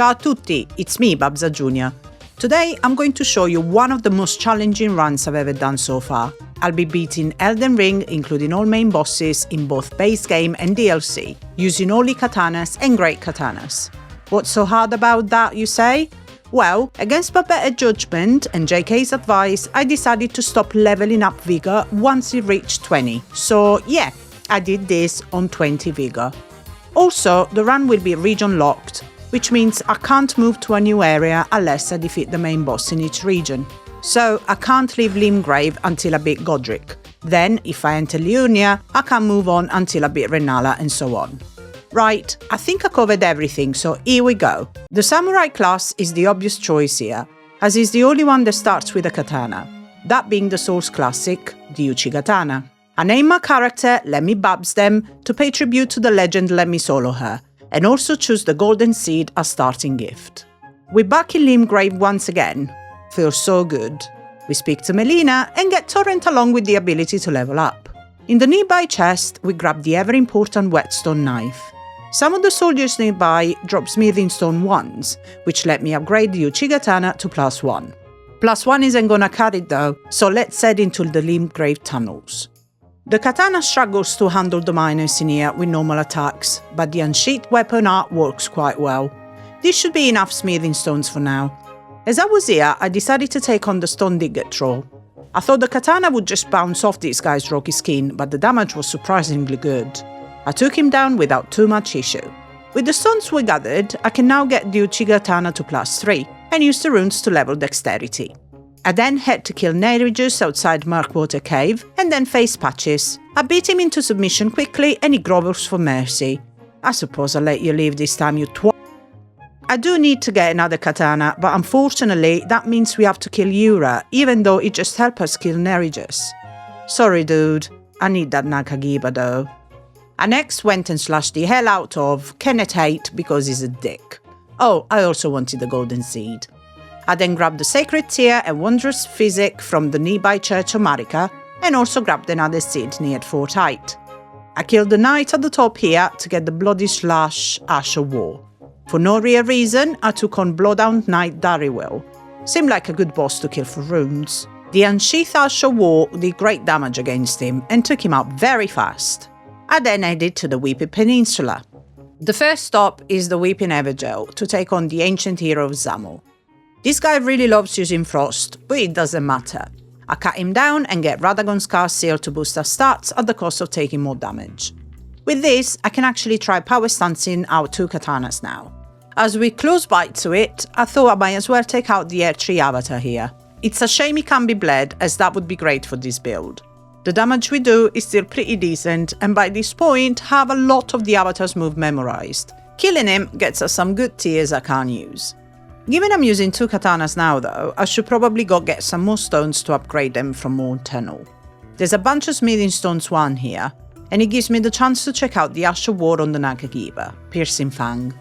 Ciao a tutti, it's me, Babza Jr. Today I'm going to show you one of the most challenging runs I've ever done so far. I'll be beating Elden Ring, including all main bosses in both base game and DLC, using only katanas and great katanas. What's so hard about that, you say? Well, against my better judgment and JK's advice, I decided to stop leveling up Vigor once it reached 20. So yeah, I did this on 20 Vigor. Also, the run will be region locked, which means I can't move to a new area unless I defeat the main boss in each region. So I can't leave Limgrave until I beat Godrick. Then, if I enter Liurnia, I can move on until I beat Rennala and so on. Right, I think I covered everything, so here we go. The samurai class is the obvious choice here, as it's the only one that starts with a katana, that being the Souls classic, the Uchigatana. I name my character Let Me Babs Them to pay tribute to the legend Let Me Solo Her, and also choose the golden seed as starting gift. We're back in Limgrave once again. Feels so good. We speak to Malenia and get Torrent along with the ability to level up. In the nearby chest, we grab the ever-important whetstone knife. Some of the soldiers nearby drop smithing stone wands, which let me upgrade the Uchigatana to +1. +1 isn't gonna cut it though, so let's head into the Limgrave tunnels. The katana struggles to handle the miners in here with normal attacks, but the unsheathed weapon art works quite well. This should be enough smithing stones for now. As I was here, I decided to take on the stone digger troll. I thought the katana would just bounce off this guy's rocky skin, but the damage was surprisingly good. I took him down without too much issue. With the stones we gathered, I can now get the Uchigatana to +3 and use the runes to level dexterity. I then head to kill Neregus outside Murkwater Cave and then face Patches. I beat him into submission quickly and he grovels for mercy. I suppose I'll let you leave this time, you twat. I do need to get another katana, but unfortunately that means we have to kill Yura, even though it just helped us kill Neregus. Sorry dude, I need that Nakagiba though. I next went and slashed the hell out of Kenneth Hate because he's a dick. Oh, I also wanted the golden seed. I then grabbed the sacred tear and wondrous physic from the nearby church of Marika and also grabbed another seed near Fort Height. I killed the knight at the top here to get the bloody slash Ash of War. For no real reason, I took on Bloodhound Knight Darrywell. Seemed like a good boss to kill for runes. The unsheathed Ash of War did great damage against him and took him out very fast. I then headed to the Weeping Peninsula. The first stop is the Weeping Evergel to take on the ancient hero of Zamo. This guy really loves using frost, but it doesn't matter. I cut him down and get Radagon's Cast Seal to boost our stats at the cost of taking more damage. With this, I can actually try power stancing our two katanas now. As we close by to it, I thought I might as well take out the Air Tree avatar here. It's a shame he can't be bled, as that would be great for this build. The damage we do is still pretty decent, and by this point have a lot of the avatar's move memorized. Killing him gets us some good tiers I can't use. Given I'm using two katanas now though, I should probably go get some more stones to upgrade them from Mountaintops. There's a bunch of smithing stones one here, and it gives me the chance to check out the Ash of War on the Nakagiba, Piercing Fang.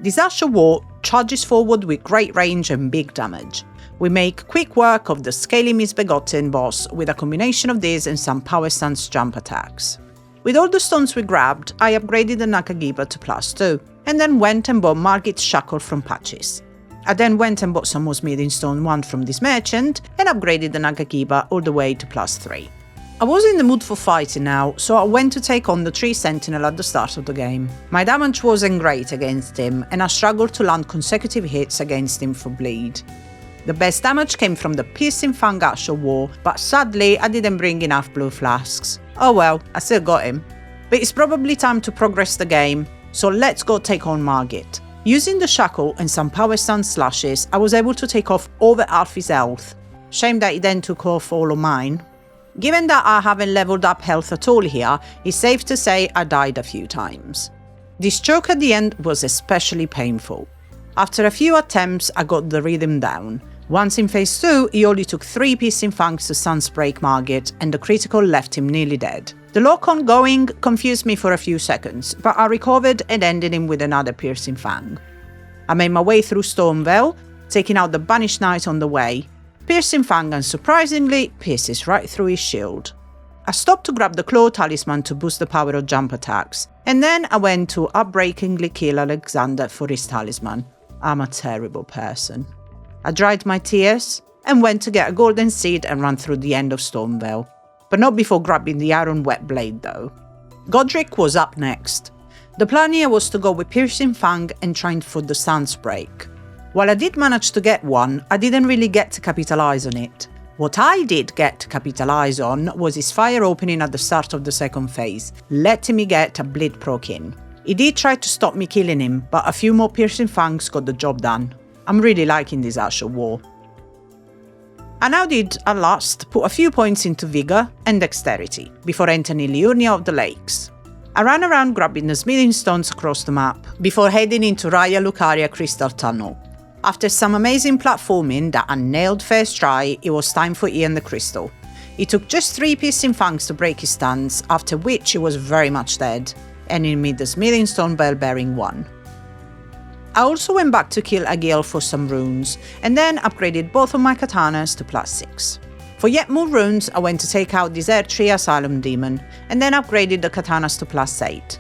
This Ash of War charges forward with great range and big damage. We make quick work of the Scaly Misbegotten boss with a combination of this and some power stance jump attacks. With all the stones we grabbed, I upgraded the Nakagiba to +2, and then went and bought Margit's Shackle from Patches. I then went and bought some more smithing stone 1 from this merchant, and upgraded the Nakagiba all the way to +3. I was in the mood for fighting now, so I went to take on the Tree Sentinel at the start of the game. My damage wasn't great against him, and I struggled to land consecutive hits against him for bleed. The best damage came from the Piercing Fang Ash of War, but sadly I didn't bring enough blue flasks. Oh well, I still got him. But it's probably time to progress the game, so let's go take on Margit. Using the shackle and some power stance slashes, I was able to take off over half his health. Shame that he then took off all of mine. Given that I haven't leveled up health at all here, it's safe to say I died a few times. This choke at the end was especially painful. After a few attempts, I got the rhythm down. Once in phase 2, he only took 3 Piercing Fangs to Sunsbreak Margit, and the critical left him nearly dead. The lock-on going confused me for a few seconds, but I recovered and ended him with another Piercing Fang. I made my way through Stormveil, taking out the Banished Knight on the way. Piercing Fang, unsurprisingly, pierces right through his shield. I stopped to grab the Claw Talisman to boost the power of jump attacks, and then I went to upbreakingly kill Alexander for his talisman. I'm a terrible person. I dried my tears and went to get a golden seed and ran through the end of Stormveil, but not before grabbing the iron wet blade though. Godrick was up next. The plan here was to go with Piercing Fang and trying for the Stance Break. While I did manage to get one, I didn't really get to capitalise on it. What I did get to capitalise on was his fire opening at the start of the second phase, letting me get a bleed proc in. He did try to stop me killing him, but a few more Piercing Fangs got the job done. I'm really liking this Asher War. I now did, at last, put a few points into Vigor and Dexterity, before entering Liurnia of the Lakes. I ran around grabbing the smithing stones across the map, before heading into Raya Lucaria Crystal Tunnel. After some amazing platforming that I nailed first try, it was time for Ian the Crystal. It took just 3 Piercing Fangs to break his stance, after which he was very much dead, ending me the smithing stone bell bearing 1. I also went back to kill Agil for some runes, and then upgraded both of my katanas to +6. For yet more runes, I went to take out this Erdtree Asylum Demon, and then upgraded the katanas to +8.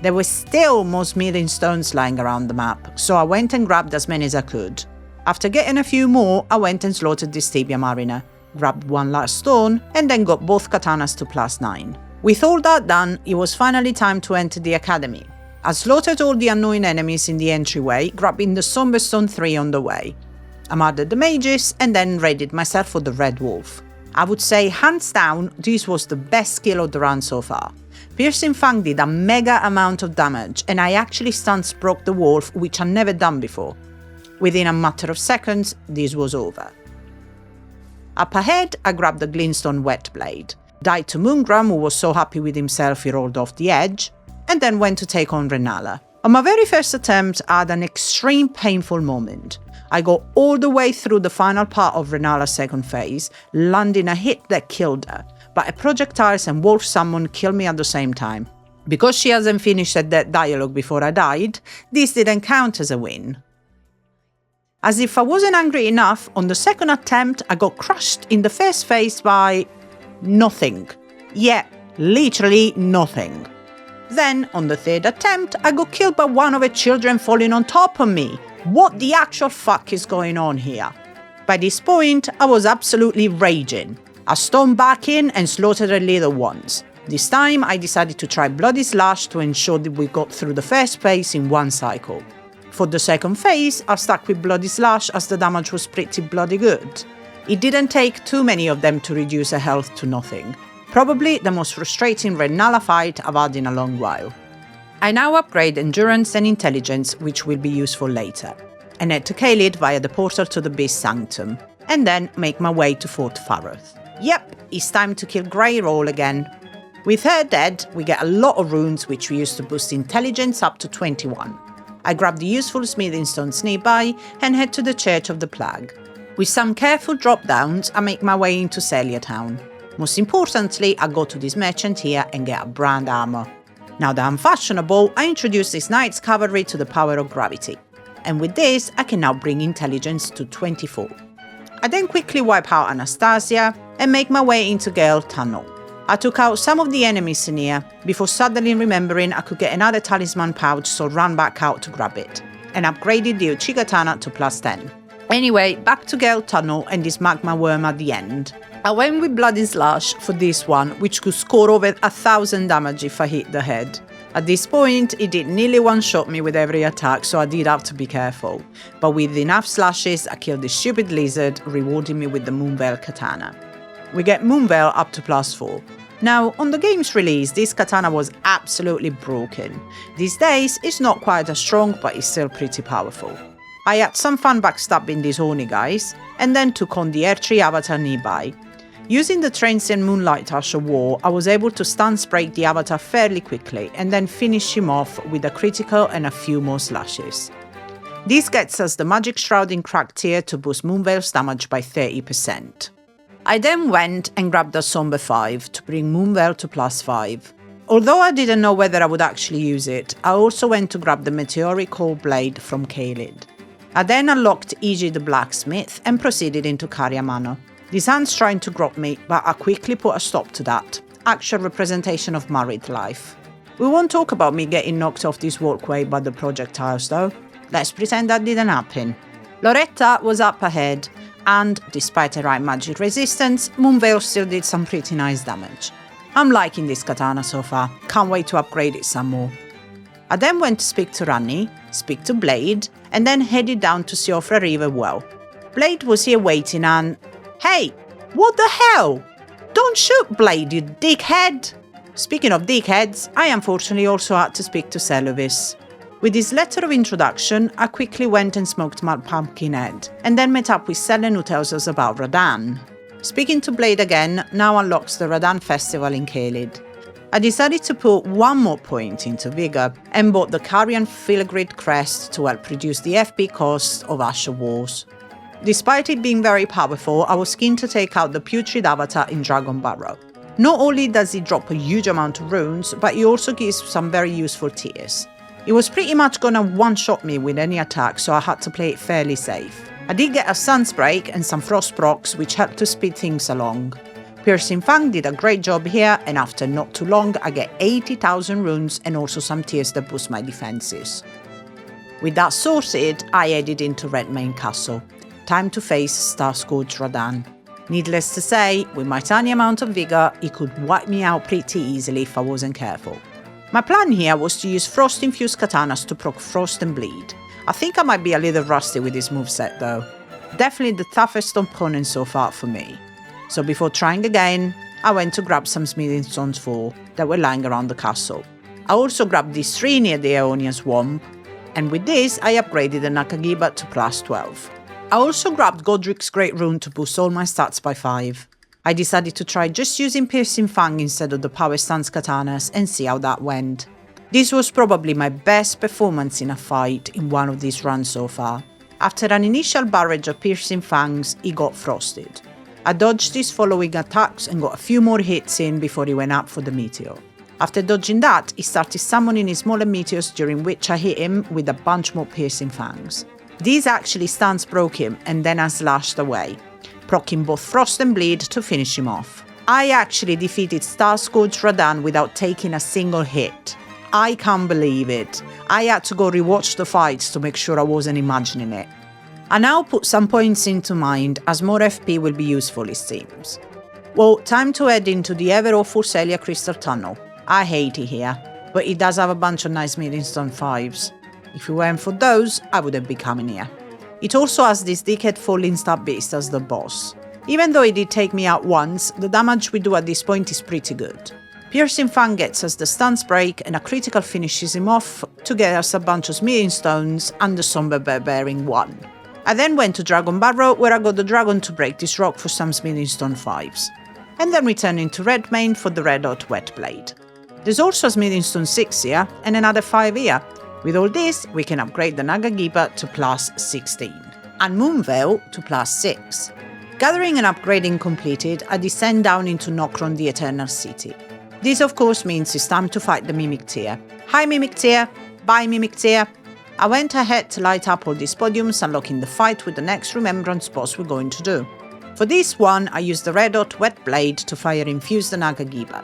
There were still more smithing stones lying around the map, so I went and grabbed as many as I could. After getting a few more, I went and slaughtered this Tibia Mariner, grabbed one last stone, and then got both katanas to +9. With all that done, it was finally time to enter the Academy. I slaughtered all the annoying enemies in the entryway, grabbing the Somber Stone 3 on the way. I murdered the mages and then readied myself for the Red Wolf. I would say, hands down, this was the best skill of the run so far. Piercing Fang did a mega amount of damage, and I actually stance broke the wolf, which I'd never done before. Within a matter of seconds, this was over. Up ahead, I grabbed the Glintstone Wet Blade, died to Moongram, who was so happy with himself he rolled off the edge, and then went to take on Rennala. On my very first attempt, I had an extreme painful moment. I got all the way through the final part of Rennala's second phase, landing a hit that killed her, but a projectiles and wolf summon killed me at the same time. Because she hasn't finished that dialogue before I died, this didn't count as a win. As if I wasn't angry enough, on the second attempt I got crushed in the first phase by nothing. Yeah, literally nothing. Then, on the third attempt, I got killed by one of her children falling on top of me. What the actual fuck is going on here? By this point, I was absolutely raging. I stormed back in and slaughtered her little ones. This time, I decided to try Bloody Slash to ensure that we got through the first phase in one cycle. For the second phase, I stuck with Bloody Slash as the damage was pretty bloody good. It didn't take too many of them to reduce her health to nothing. Probably the most frustrating Rennala fight I've had in a long while. I now upgrade Endurance and Intelligence, which will be useful later, and head to Caelid via the portal to the Beast Sanctum, and then make my way to Fort Faroth. Yep, it's time to kill Grey Roll again. With her dead, we get a lot of runes which we use to boost Intelligence up to 21. I grab the useful smithing stones nearby and head to the Church of the Plague. With some careful drop downs, I make my way into Celia Town. Most importantly, I go to this merchant here and get a brand armor. Now that I'm fashionable, I introduce this knight's cavalry to the power of gravity. And with this, I can now bring intelligence to 24. I then quickly wipe out Anastasia and make my way into Gale Tunnel. I took out some of the enemies in here, before suddenly remembering I could get another talisman pouch, so ran back out to grab it, and upgraded the Uchigatana to +10. Anyway, back to Gale Tunnel and this magma worm at the end. I went with Bloody Slash for this one, which could score over 1,000 damage if I hit the head. At this point, it did nearly one-shot me with every attack, so I did have to be careful. But with enough slashes, I killed the stupid lizard, rewarding me with the Moonveil katana. We get Moonveil up to +4. Now, on the game's release, this katana was absolutely broken. These days, it's not quite as strong, but it's still pretty powerful. I had some fun backstabbing these Oni guys, and then took on the Erdtree avatar nearby. Using the Transient Moonlight Asher War, I was able to stance break the avatar fairly quickly, and then finish him off with a critical and a few more slashes. This gets us the Magic Shroud in Cracked tier to boost Moonveil's damage by 30%. I then went and grabbed a Somber 5 to bring Moonveil to +5. Although I didn't know whether I would actually use it, I also went to grab the Meteoric Cold Blade from Caelid. I then unlocked Iji the Blacksmith and proceeded into Caria Manor. This hand's trying to grab me, but I quickly put a stop to that. Actual representation of married life. We won't talk about me getting knocked off this walkway by the projectiles though. Let's pretend that didn't happen. Loretta was up ahead, and despite a right magic resistance, Moonveil still did some pretty nice damage. I'm liking this katana so far, can't wait to upgrade it some more. I then went to speak to Ranni, speak to Blade, and then headed down to Siofra River well. Blade was here waiting and... Hey! What the hell? Don't shoot Blade, you dickhead! Speaking of dickheads, I unfortunately also had to speak to Seluvis. With his letter of introduction, I quickly went and smoked my Pumpkinhead, and then met up with Selen who tells us about Radahn. Speaking to Blade again now unlocks the Radahn festival in Caelid. I decided to put one more point into Vigor, and bought the Carian Filigrid crest to help reduce the FP cost of Asher Wars. Despite it being very powerful, I was keen to take out the Putrid Avatar in Dragon Barrow. Not only does he drop a huge amount of runes, but he also gives some very useful tiers. He was pretty much gonna one-shot me with any attack, so I had to play it fairly safe. I did get a Sunsbreak and some Frost procs, which helped to speed things along. Piercing Fang did a great job here, and after not too long I get 80,000 runes and also some tiers that boost my defenses. With that sorted, I headed into Redmane Castle. Time to face Starscourge Radahn. Needless to say, with my tiny amount of Vigor, he could wipe me out pretty easily if I wasn't careful. My plan here was to use Frost-infused katanas to proc Frost and Bleed. I think I might be a little rusty with this moveset though. Definitely the toughest opponent so far for me. So before trying again, I went to grab some smithing stones 4 that were lying around the castle. I also grabbed these 3 near the Aeonian Swamp, and with this I upgraded the Nakagiba to plus 12. I also grabbed Godrick's Great Rune to boost all my stats by 5. I decided to try just using Piercing Fang instead of the Power Stance katanas and see how that went. This was probably my best performance in a fight in one of these runs so far. After an initial barrage of Piercing Fangs, he got frosted. I dodged his following attacks and got a few more hits in before he went up for the meteor. After dodging that, he started summoning his smaller meteors, during which I hit him with a bunch more Piercing Fangs. These actually stance broke him, and then I slashed away, proccing both Frost and Bleed to finish him off. I actually defeated Starscourge Radahn without taking a single hit. I can't believe it. I had to go rewatch the fights to make sure I wasn't imagining it. I now put some points into mind, as more FP will be useful it seems. Well, time to head into the ever-awful Celia Crystal Tunnel. I hate it here, but it does have a bunch of nice Middenstone 5s. If it weren't for those, I wouldn't be coming here. It also has this dickhead Falling Star Beast as the boss. Even though it did take me out once, the damage we do at this point is pretty good. Piercing Fang gets us the Stance Break, and a critical finishes him off to get us a bunch of Smithing Stones and the Somber Barbarian 1. I then went to Dragon Barrow, where I got the dragon to break this rock for some Smithing Stone 5s. And then returning to Redmane for the Red Hot Wet Blade. There's also a Smithing Stone 6 here, and another 5 here. With all this, we can upgrade the Nagagiba to plus 16, and Moonveil to plus 6. Gathering and upgrading completed, I descend down into Nokron, the Eternal City. This of course means it's time to fight the Mimic Tier. Hi Mimic Tier! Bye Mimic Tier! I went ahead to light up all these podiums, unlocking the fight with the next Remembrance boss we're going to do. For this one, I used the Red Hot Wet Blade to fire infuse the Nagagiba.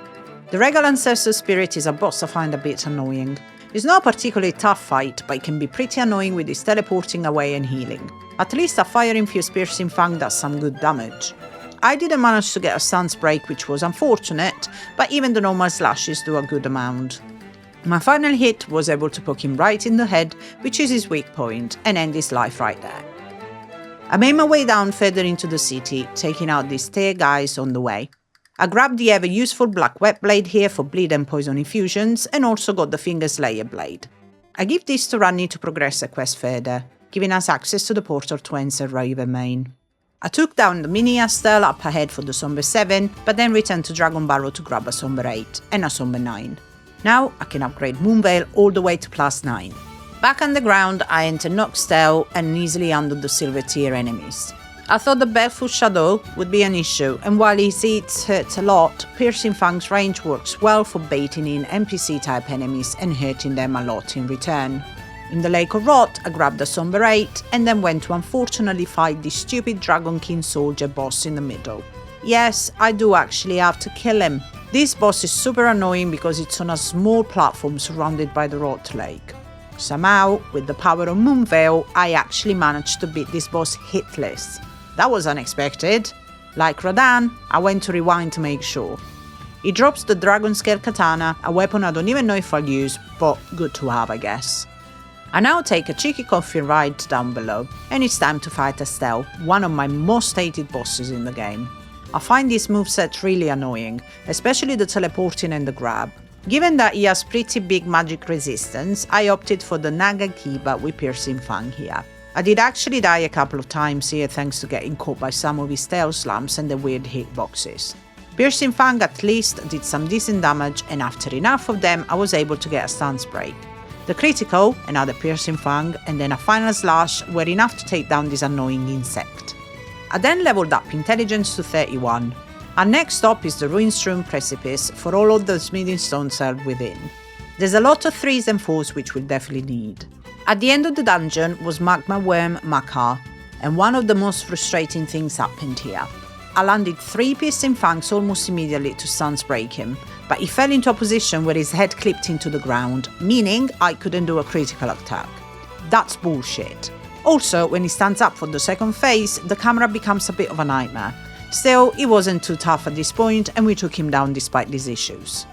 The Regal Ancestor Spirit is a boss I find a bit annoying. It's not a particularly tough fight, but it can be pretty annoying with his teleporting away and healing. At least a fire-infused Piercing Fang does some good damage. I didn't manage to get a Stance Break, which was unfortunate, but even the normal slashes do a good amount. My final hit was able to poke him right in the head, which is his weak point, and end his life right there. I made my way down further into the city, taking out these tier guys on the way. I grabbed the ever-useful Black Wet Blade here for bleed and poison infusions, and also got the Finger Slayer Blade. I give this to Ranni to progress the quest further, giving us access to the portal to enter Rivermane. I took down the Mini Astel up ahead for the Somber 7, but then returned to Dragon Barrow to grab a Somber 8 and a Somber 9. Now I can upgrade Moonveil all the way to plus 9. Back on the ground, I enter Noxtel and easily undo the Silver Tier enemies. I thought the Barefoot Shadow would be an issue, and while his hits hurt a lot, Piercing Fang's range works well for baiting in NPC-type enemies and hurting them a lot in return. In the Lake of Rot, I grabbed the Somber 8 and then went to unfortunately fight the stupid Dragon King Soldier boss in the middle. Yes, I do actually have to kill him. This boss is super annoying because it's on a small platform surrounded by the Rot Lake. Somehow, with the power of Moonveil, I actually managed to beat this boss hitless. That was unexpected. Like Radahn, I went to rewind to make sure. He drops the Dragon Scale Katana, a weapon I don't even know if I'll use, but good to have, I guess. I now take a cheeky coffee ride down below, and it's time to fight Estelle, one of my most hated bosses in the game. I find this moveset really annoying, especially the teleporting and the grab. Given that he has pretty big magic resistance, I opted for the Naga Kiba with Piercing Fang here. I did actually die a couple of times here thanks to getting caught by some of his tail slams and the weird hitboxes. Piercing Fang at least did some decent damage, and after enough of them I was able to get a stance break. The critical, another Piercing Fang, and then a final slash were enough to take down this annoying insect. I then leveled up intelligence to 31. Our next stop is the Ruinstrewn Precipice for all of the smithing stones held within. There's a lot of 3s and 4s which we'll definitely need. At the end of the dungeon was Magma Worm Makar, and one of the most frustrating things happened here. I landed 3 Piercing Fangs almost immediately to stance break him, but he fell into a position where his head clipped into the ground, meaning I couldn't do a critical attack. That's bullshit. Also, when he stands up for the second phase, the camera becomes a bit of a nightmare. Still, he wasn't too tough at this point, and we took him down despite these issues.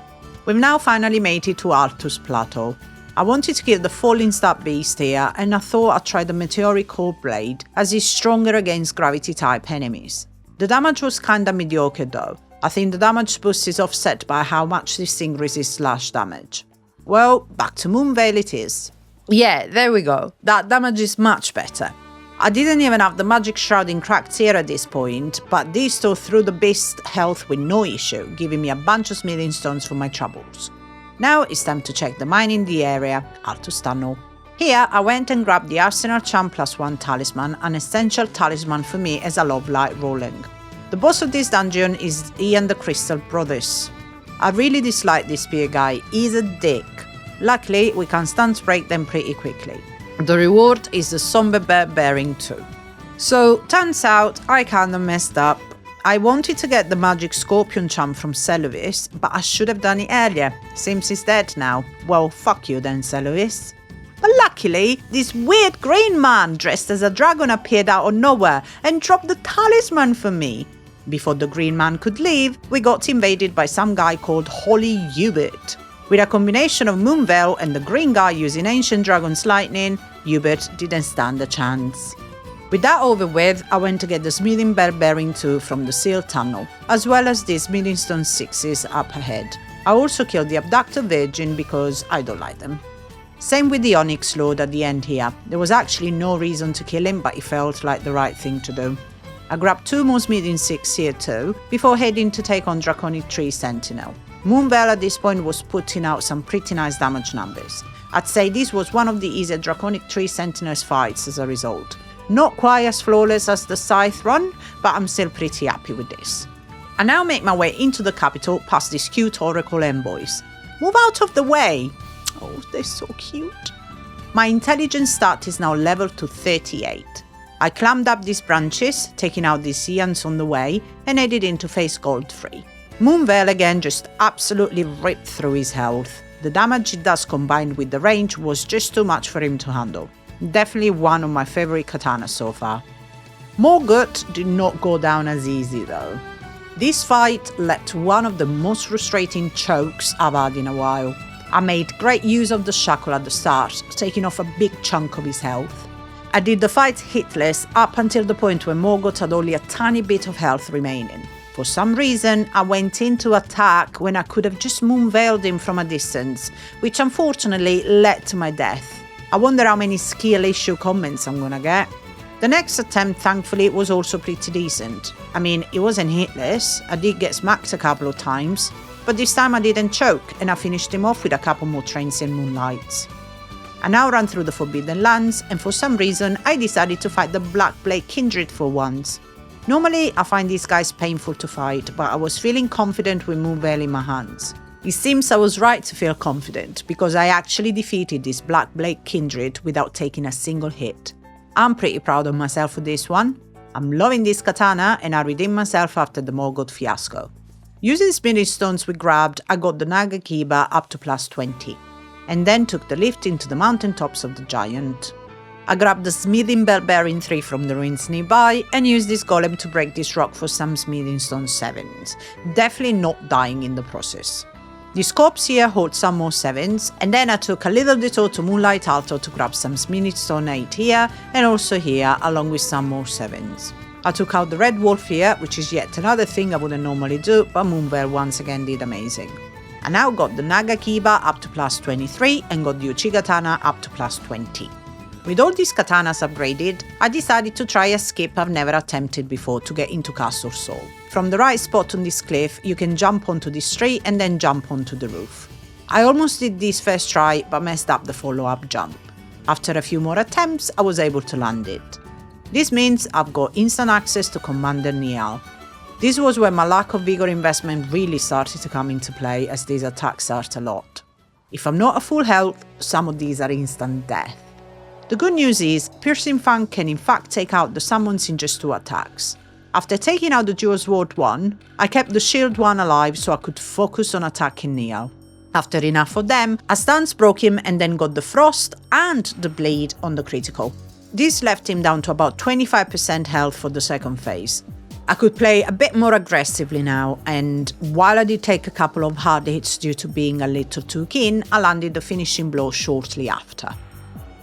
We've now finally made it to Altus Plateau. I wanted to kill the Falling Star Beast here, and I thought I'd try the Meteoric Core Blade, as he's stronger against gravity-type enemies. The damage was kinda mediocre though. I think the damage boost is offset by how much this thing resists slash damage. Well, back to Moonveil it is. Yeah, there we go. That damage is much better. I didn't even have the magic shrouding cracked here at this point, but these tore through the beast's health with no issue, giving me a bunch of smithing stones for my troubles. Now it's time to check the mine in the area, Altus Tunnel. Here I went and grabbed the Arsenal Charm +1 talisman, an essential talisman for me as I love light rolling. The boss of this dungeon is Ian the Crystal Brothers. I really dislike this spear guy, he's a dick. Luckily we can stance break them pretty quickly. The reward is the Somber Bear Bearing 2. So, turns out I kinda messed up. I wanted to get the magic Scorpion Charm from Celovis, but I should have done it earlier. Seems he's dead now. Well, fuck you then, Celovis. But luckily, this weird green man dressed as a dragon appeared out of nowhere and dropped the talisman for me. Before the green man could leave, we got invaded by some guy called Holy Hubert. With a combination of Moonveil and the green guy using Ancient Dragon's Lightning, Hubert didn't stand a chance. With that over with, I went to get the Smithing Bear Bearing 2 from the Sealed Tunnel, as well as the Smithing Stone 6s up ahead. I also killed the Abducted Virgin because I don't like them. Same with the Onyx Lord at the end here. There was actually no reason to kill him, but it felt like the right thing to do. I grabbed 2 more Smithing 6 here too, before heading to take on Draconic Tree Sentinel. Moonveil at this point was putting out some pretty nice damage numbers. I'd say this was one of the easier Draconic Tree Sentinels fights as a result. Not quite as flawless as the Scythe run, but I'm still pretty happy with this. I now make my way into the capital past these cute Oracle envoys. Move out of the way! Oh, they're so cute. My intelligence stat is now leveled to 38. I climbed up these branches, taking out these Ians on the way, and headed in to face Godfrey. Moonveil again just absolutely ripped through his health. The damage it does combined with the range was just too much for him to handle. Definitely one of my favourite katanas so far. Mohg did not go down as easy though. This fight led to one of the most frustrating chokes I've had in a while. I made great use of the shackle at the start, taking off a big chunk of his health. I did the fight hitless up until the point where Mohg had only a tiny bit of health remaining. For some reason, I went in to attack when I could have just Moonveiled him from a distance, which unfortunately led to my death. I wonder how many skill issue comments I'm gonna get. The next attempt, thankfully, was also pretty decent. I mean, it wasn't hitless, I did get smacked a couple of times, but this time I didn't choke and I finished him off with a couple more transient moonlights. I now ran through the Forbidden Lands, and for some reason I decided to fight the Black Blade Kindred for once. Normally, I find these guys painful to fight, but I was feeling confident with Moonveil in my hands. It seems I was right to feel confident, because I actually defeated this Black Blade Kindred without taking a single hit. I'm pretty proud of myself for this one. I'm loving this katana, and I redeemed myself after the Mohg fiasco. Using Smithing Stones we grabbed, I got the Naga Kiba up to +20. and then took the lift into the mountaintops of the giant. I grabbed the smithing bell bearing 3 from the ruins nearby and used this golem to break this rock for some smithing stone 7s, definitely not dying in the process. This corpse here holds some more 7s, and then I took a little detour to Moonlight Alto to grab some smithing stone 8 here and also here, along with some more 7s. I took out the red wolf here, which is yet another thing I wouldn't normally do, but Moonveil once again did amazing. I now got the Naga Kiba up to plus 23 and got the Uchi Katana up to plus 20. With all these katanas upgraded, I decided to try a skip I've never attempted before to get into Castle Sol. From the right spot on this cliff, you can jump onto this tree and then jump onto the roof. I almost did this first try but messed up the follow-up jump. After a few more attempts, I was able to land it. This means I've got instant access to Commander Niall. This was where my lack of Vigor investment really started to come into play, as these attacks hurt a lot. If I'm not at full health, some of these are instant death. The good news is, Piercing Fang can in fact take out the summons in just 2 attacks. After taking out the Dual Sword 1, I kept the Shield 1 alive so I could focus on attacking Niall. After enough of them, I stance broke him and then got the Frost and the Bleed on the critical. This left him down to about 25% health for the second phase. I could play a bit more aggressively now, and while I did take a couple of hard hits due to being a little too keen, I landed the finishing blow shortly after.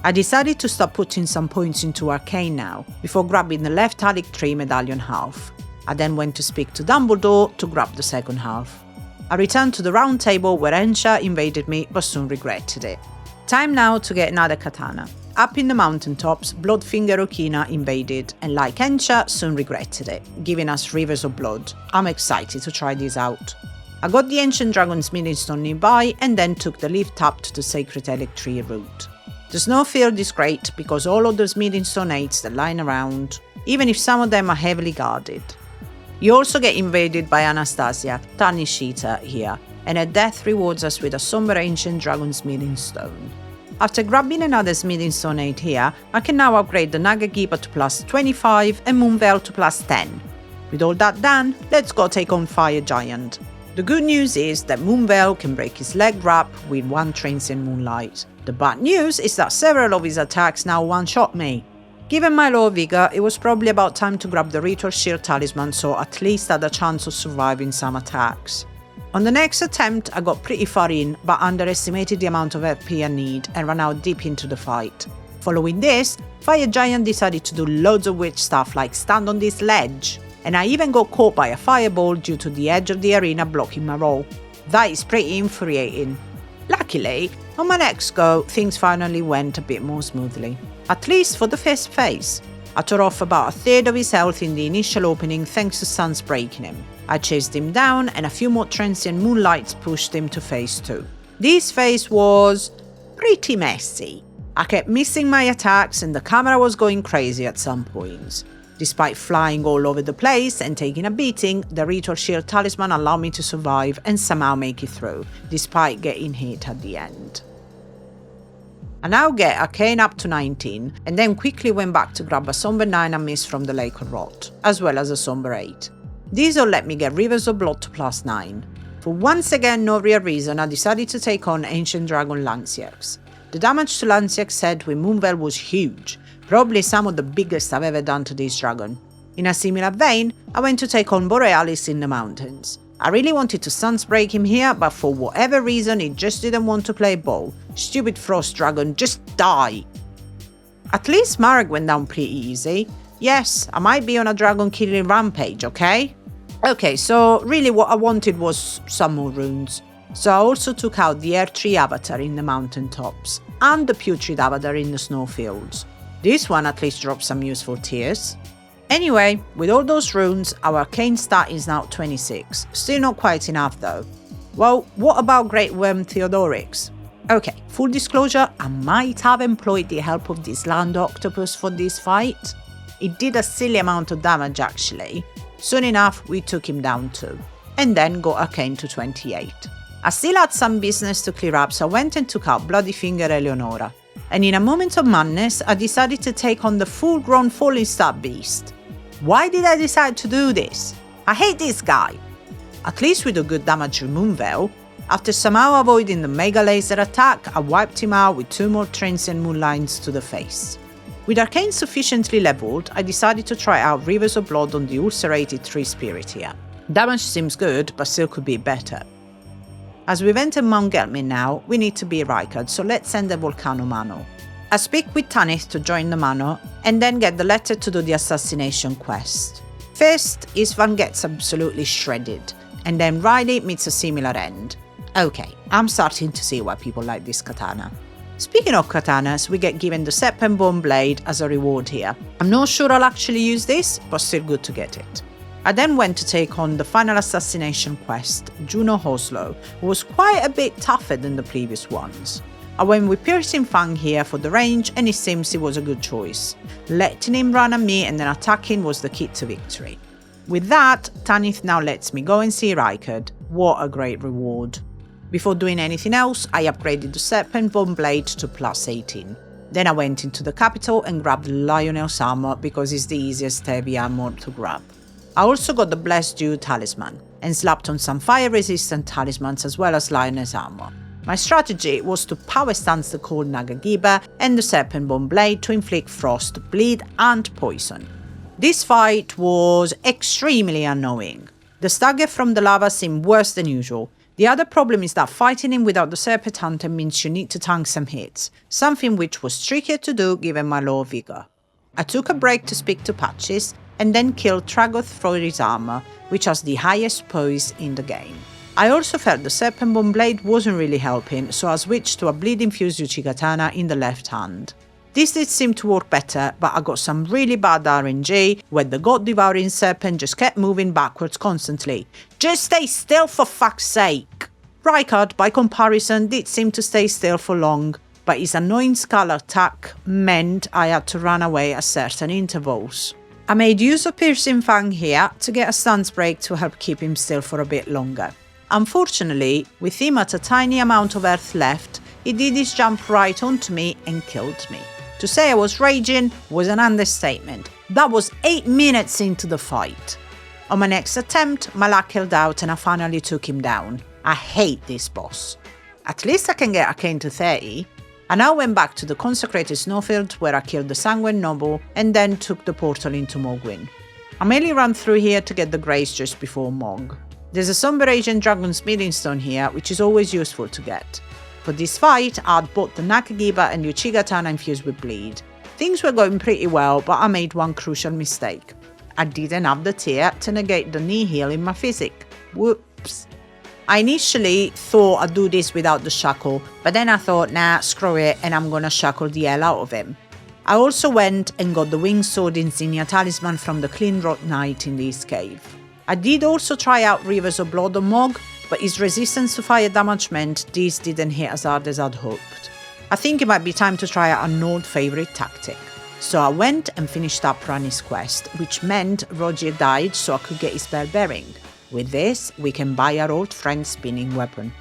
I decided to stop putting some points into Arcane now, before grabbing the left Halic Tree Medallion half. I then went to speak to Dumbledore to grab the second half. I returned to the round table where Ensha invaded me but soon regretted it. Time now to get another katana. Up in the mountaintops, Bloodfinger Okina invaded, and like Ensha, soon regretted it, giving us rivers of blood. I'm excited to try this out. I got the Ancient Dragon's Smithing Stone nearby and then took the lift up to the Sacred Helic Tree route. The snowfield is great because all of those Smithing Stone 8s that line around, even if some of them are heavily guarded. You also get invaded by Anastasia, Tarnished Eater here, and her death rewards us with a Somber Ancient Dragon Smithing Stone. After grabbing another Smithing Stone 8 here, I can now upgrade the Naga Kiba to plus 25 and Moonveil to plus 10. With all that done, let's go take on Fire Giant. The good news is that Moonveil can break his leg wrap with 1 Transient Moonlight. The bad news is that several of his attacks now one-shot me. Given my low vigor, it was probably about time to grab the Ritual Shield Talisman so at least I had a chance of surviving some attacks. On the next attempt, I got pretty far in but underestimated the amount of FP I need and ran out deep into the fight. Following this, Fire Giant decided to do loads of witch stuff like stand on this ledge, and I even got caught by a fireball due to the edge of the arena blocking my roll. That is pretty infuriating. Luckily, on my next go, things finally went a bit more smoothly. At least for the first phase. I tore off about a third of his health in the initial opening thanks to Suns breaking him. I chased him down and a few more Transient Moonlights pushed him to phase 2. This phase was pretty messy. I kept missing my attacks and the camera was going crazy at some points. Despite flying all over the place and taking a beating, the Ritual Shield Talisman allowed me to survive and somehow make it through, despite getting hit at the end. I now get Arcane up to 19, and then quickly went back to grab a Somber 9 I missed from the Lake of Rot, as well as a Somber 8. These all let me get Rivers of Blood to plus 9. For once again no real reason, I decided to take on Ancient Dragon Lanciax. The damage to Lanciax head with Moonveil was huge, probably some of the biggest I've ever done to this dragon. In a similar vein, I went to take on Borealis in the mountains. I really wanted to Sunsbreak him here, but for whatever reason he just didn't want to play ball. Stupid frost dragon, just die! At least Marek went down pretty easy. Yes, I might be on a dragon killing rampage, okay? Okay, so really what I wanted was some more runes. So I also took out the Air Tree Avatar in the mountaintops, and the Putrid Avatar in the snowfields. This one at least dropped some useful tears. Anyway, with all those runes, our arcane stat is now 26. Still not quite enough though. Well, what about Great Worm Theodorix? Okay, full disclosure, I might have employed the help of this land octopus for this fight. It did a silly amount of damage actually. Soon enough, we took him down too. And then got arcane to 28. I still had some business to clear up, so I went and took out Bloody Finger Eleonora. And in a moment of madness, I decided to take on the full-grown Falling Star Beast. Why did I decide to do this? I hate this guy. At least with a good damage with Moonveil, After somehow avoiding the mega laser attack, I wiped him out with 2 more transient moonlines to the face. With Arcane sufficiently leveled, I decided to try out Rivers of Blood on the ulcerated tree spirit here. Damage seems good, but still could be better. As we've entered Mount Gelmir now, we need to be Rykard, so let's send the Volcano Manor. I speak with Tanith to join the Manor, and then get the letter to do the assassination quest. First, Isvan gets absolutely shredded, and then Riley meets a similar end. Okay, I'm starting to see why people like this katana. Speaking of katanas, we get given the Serpent Bone Blade as a reward here. I'm not sure I'll actually use this, but still good to get it. I then went to take on the final assassination quest, Juno Hoslow, who was quite a bit tougher than the previous ones. I went with Piercing Fang here for the range, and it seems it was a good choice. Letting him run at me and then attacking was the key to victory. With that, Tanith now lets me go and see Rykard. What a great reward. Before doing anything else, I upgraded the Serpent Bone Blade to plus 18. Then I went into the capital and grabbed Lionel's armor because it's the easiest heavy armor to grab. I also got the Blessed Dew talisman and slapped on some fire resistant talismans as well as Lionel's armor. My strategy was to power stance the cold Nagagiba and the Serpent Bone Blade to inflict frost, bleed and poison. This fight was extremely annoying. The stagger from the lava seemed worse than usual. The other problem is that fighting him without the Serpent Hunter means you need to tank some hits, something which was trickier to do given my low vigor. I took a break to speak to Patches and then killed Tragoth for his armor, which has the highest poise in the game. I also felt the Serpent Bone Blade wasn't really helping, so I switched to a bleed-infused Uchigatana in the left hand. This did seem to work better, but I got some really bad RNG where the God-devouring serpent just kept moving backwards constantly. Just stay still for fuck's sake! Rykard, by comparison, did seem to stay still for long, but his annoying skull attack meant I had to run away at certain intervals. I made use of Piercing Fang here to get a stance break to help keep him still for a bit longer. Unfortunately, with him at a tiny amount of earth left, he did his jump right onto me and killed me. To say I was raging was an understatement. That was 8 minutes into the fight. On my next attempt, my luck held out and I finally took him down. I hate this boss. At least I can get Arcane to 30. I now went back to the consecrated snowfield where I killed the Sanguine Noble and then took the portal into Mohg. I mainly ran through here to get the Grace just before Mohg. There's a Somber Agent Dragon Smithing Stone here, which is always useful to get. For this fight, I had both the Nakagiba and Uchigatana infused with bleed. Things were going pretty well, but I made one crucial mistake. I didn't have the tear to negate the knee heal in my physic. Whoops. I initially thought I'd do this without the shackle, but then I thought, nah, screw it, and I'm gonna shackle the hell out of him. I also went and got the Winged Sword Insignia talisman from the Cleanrot Knight in this cave. I did also try out Rivers of Blood on Mohg, but his resistance to fire damage meant this didn't hit as hard as I'd hoped. I think it might be time to try out an old favourite tactic. So I went and finished up Rani's quest, which meant Rogier died so I could get his bell bearing. With this, we can buy our old friend's spinning weapon.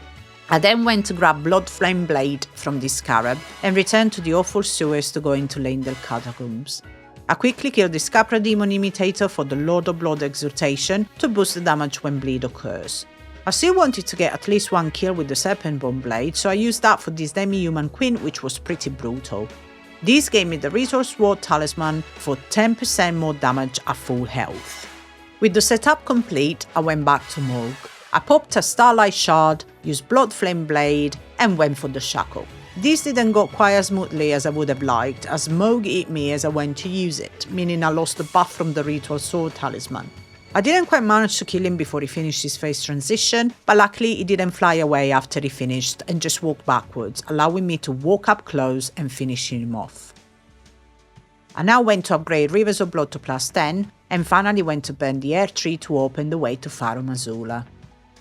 I then went to grab Bloodflame Blade from this scarab and returned to the awful sewers to go into Leyndell Catacombs. I quickly killed the Capra Demon Imitator for the Lord of Blood Exhortation to boost the damage when bleed occurs. I still wanted to get at least one kill with the Serpent Bone Blade, so I used that for this Demi-Human Queen, which was pretty brutal. This gave me the Resource Ward Talisman for 10% more damage at full health. With the setup complete, I went back to Mohg. I popped a Starlight Shard, used Bloodflame Blade, and went for the Shackle. This didn't go quite as smoothly as I would have liked, as Mohg hit me as I went to use it, meaning I lost the buff from the Ritual Sword Talisman. I didn't quite manage to kill him before he finished his phase transition, but luckily he didn't fly away after he finished and just walked backwards, allowing me to walk up close and finish him off. I now went to upgrade Rivers of Blood to plus 10, and finally went to burn the Air Tree to open the way to Farum Azula.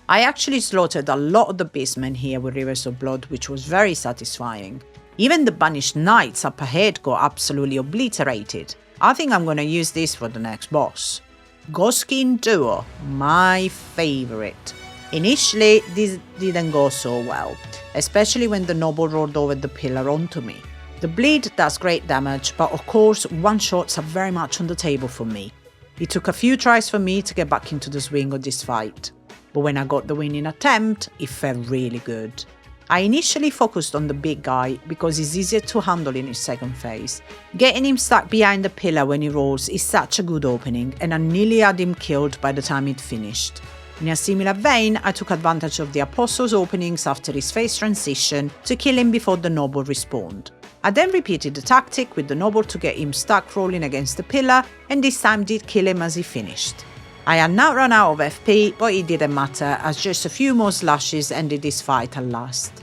I actually slaughtered a lot of the beastmen here with Rivers of Blood, which was very satisfying. Even the Banished Knights up ahead got absolutely obliterated. I think I'm gonna use this for the next boss. Ghostskin Duo, my favourite. Initially, this didn't go so well, especially when the noble rolled over the pillar onto me. The bleed does great damage, but of course one-shots are very much on the table for me. It took a few tries for me to get back into the swing of this fight. but when I got the winning attempt, it felt really good. I initially focused on the big guy because he's easier to handle in his second phase. Getting him stuck behind the pillar when he rolls is such a good opening, and I nearly had him killed by the time it finished. In a similar vein, I took advantage of the Apostle's openings after his phase transition to kill him before the Noble respawned. I then repeated the tactic with the Noble to get him stuck rolling against the pillar, and this time did kill him as he finished. I had now run out of FP, but it didn't matter, as just a few more slashes ended this fight at last.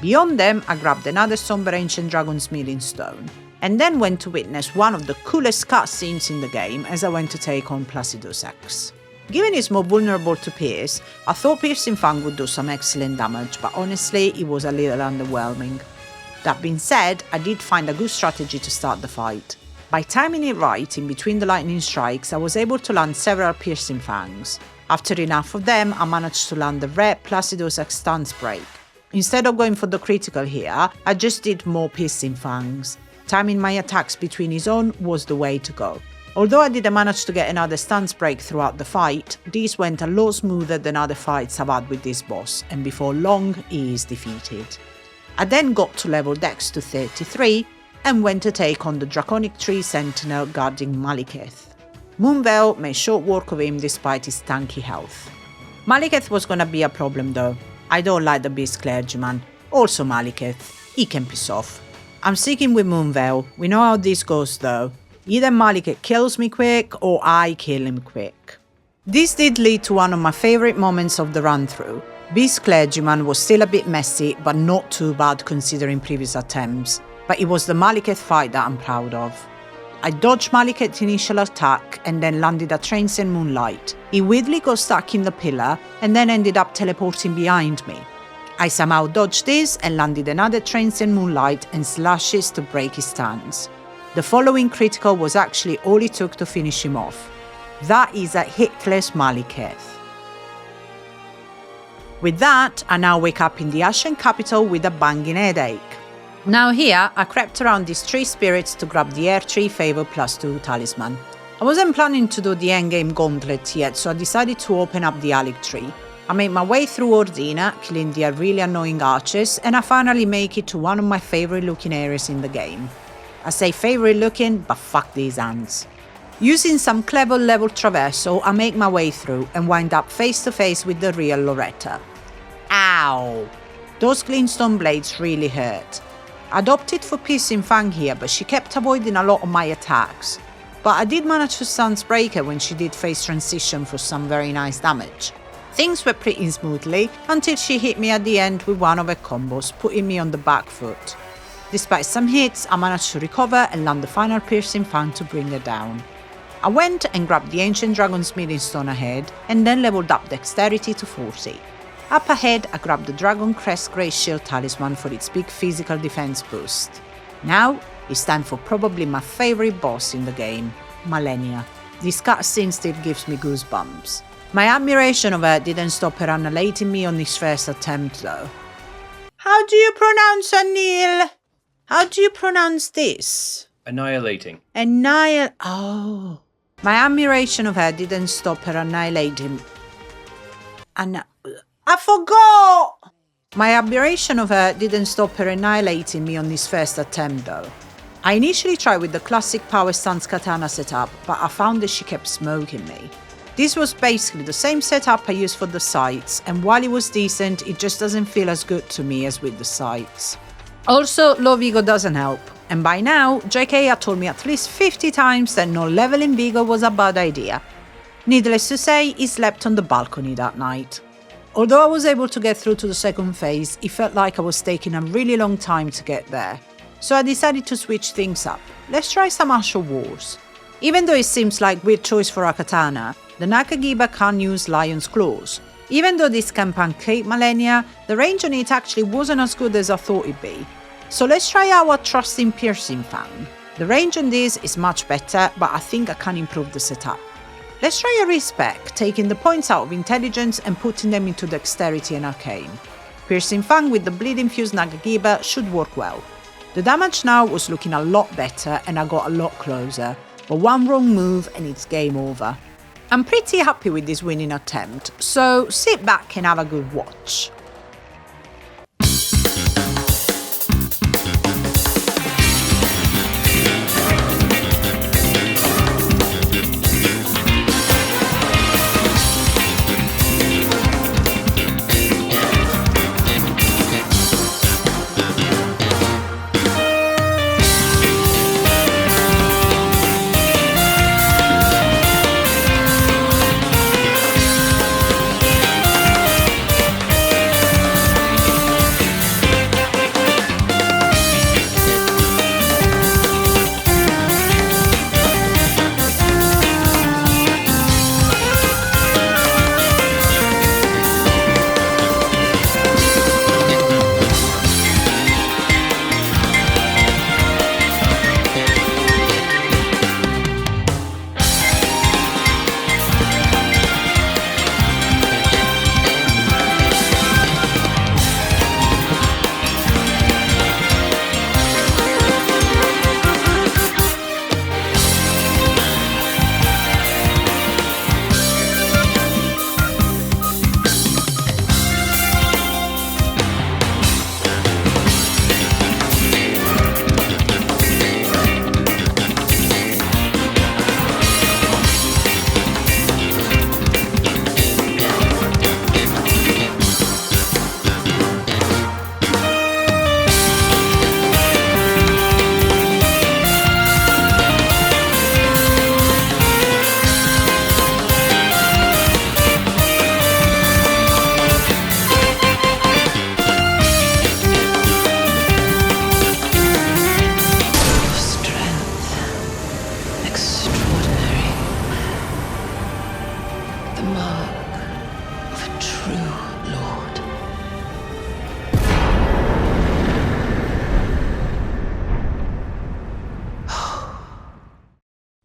Beyond them, I grabbed another somber ancient dragon smithing stone, and then went to witness one of the coolest cutscenes in the game as I went to take on Placidus X. Given he's more vulnerable to pierce, I thought Piercing Fang would do some excellent damage, but honestly it was a little underwhelming. That being said, I did find a good strategy to start the fight. By timing it right in between the lightning strikes, I was able to land several Piercing Fangs. After enough of them, I managed to land the rare Placidus X stance break. Instead of going for the critical here, I just did more Piercing Fangs. Timing my attacks between his own was the way to go. Although I didn't manage to get another stance break throughout the fight, these went a lot smoother than other fights I've had with this boss, and before long he is defeated. I then got to level Dex to 33 and went to take on the Draconic Tree Sentinel guarding Maliketh. Moonveil made short work of him despite his tanky health. Maliketh was gonna be a problem though. I don't like the Beast Clergyman. Also Maliketh, he can piss off. I'm sticking with Moonveil, we know how this goes though. Either Maliketh kills me quick or I kill him quick. This did lead to one of my favourite moments of the run-through. Beast Clergyman was still a bit messy, but not too bad considering previous attempts. But it was the Maliketh fight that I'm proud of. I dodged Maliketh's initial attack and then landed a Transcend Moonlight. He weirdly got stuck in the pillar and then ended up teleporting behind me. I somehow dodged this and landed another Transcend Moonlight and slashes to break his stance. The following critical was actually all it took to finish him off. That is a hitless Maliketh. With that, I now wake up in the Ashen Capital with a banging headache. Now here, I crept around these 3 spirits to grab the Air Tree Favor +2 talisman. I wasn't planning to do the endgame gauntlet yet, so I decided to open up the Alec tree. I made my way through Ordina, killing the really annoying archers, and I finally make it to one of my favourite looking areas in the game. I say favourite looking, but fuck these ants. Using some clever level traversal, I make my way through and wind up face to face with the real Loretta. Ow! Those glintstone blades really hurt. I'd opted for Piercing Fang here, but she kept avoiding a lot of my attacks. But I did manage to stance break her when she did phase transition for some very nice damage. Things went pretty smoothly until she hit me at the end with one of her combos, putting me on the back foot. Despite some hits, I managed to recover and land the final Piercing Fang to bring her down. I went and grabbed the Ancient Dragon Smithing Stone ahead and then leveled up Dexterity to 40. Up ahead, I grabbed the Dragon Crest Grey Shield Talisman for its big physical defense boost. Now, it's time for probably my favourite boss in the game, Malenia. This cutscene still gives me goosebumps. My admiration of her didn't stop her annihilating me on this first attempt though. How do you pronounce Anil? How do you pronounce this? Annihilating. Oh. My admiration of her didn't stop her annihilating. I forgot! My admiration of her didn't stop her annihilating me on this first attempt though. I initially tried with the classic power stance katana setup, but I found that she kept smoking me. This was basically the same setup I used for the sights, and while it was decent, it just doesn't feel as good to me as with the sights. Also, low Vigor doesn't help, and by now, JK had told me at least 50 times that no leveling Vigor was a bad idea. Needless to say, he slept on the balcony that night. Although I was able to get through to the second phase, it felt like I was taking a really long time to get there. So I decided to switch things up. Let's try some Asher Wars. Even though it seems like a weird choice for a katana, the Nakagiba can use Lion's Claws. Even though this can pancake Malenia, the range on it actually wasn't as good as I thought it'd be. So let's try our trusting Piercing Fang. The range on this is much better, but I think I can improve the setup. Let's try a respec, taking the points out of intelligence and putting them into dexterity and arcane. Piercing Fang with the bleed infused Nakagiba should work well. The damage now was looking a lot better and I got a lot closer, but one wrong move and it's game over. I'm pretty happy with this winning attempt, so sit back and have a good watch.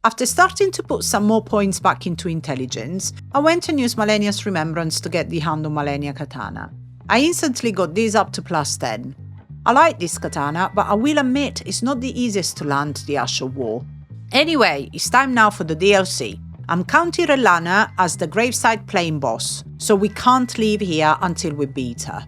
After starting to put some more points back into intelligence, I went and used Malenia's remembrance to get the hand on Malenia katana. I instantly got this up to +10. I like this katana, but I will admit it's not the easiest to land the Ash of War. Anyway, it's time now for the DLC. I'm counting Rennala as the graveside plain boss, so we can't leave here until we beat her.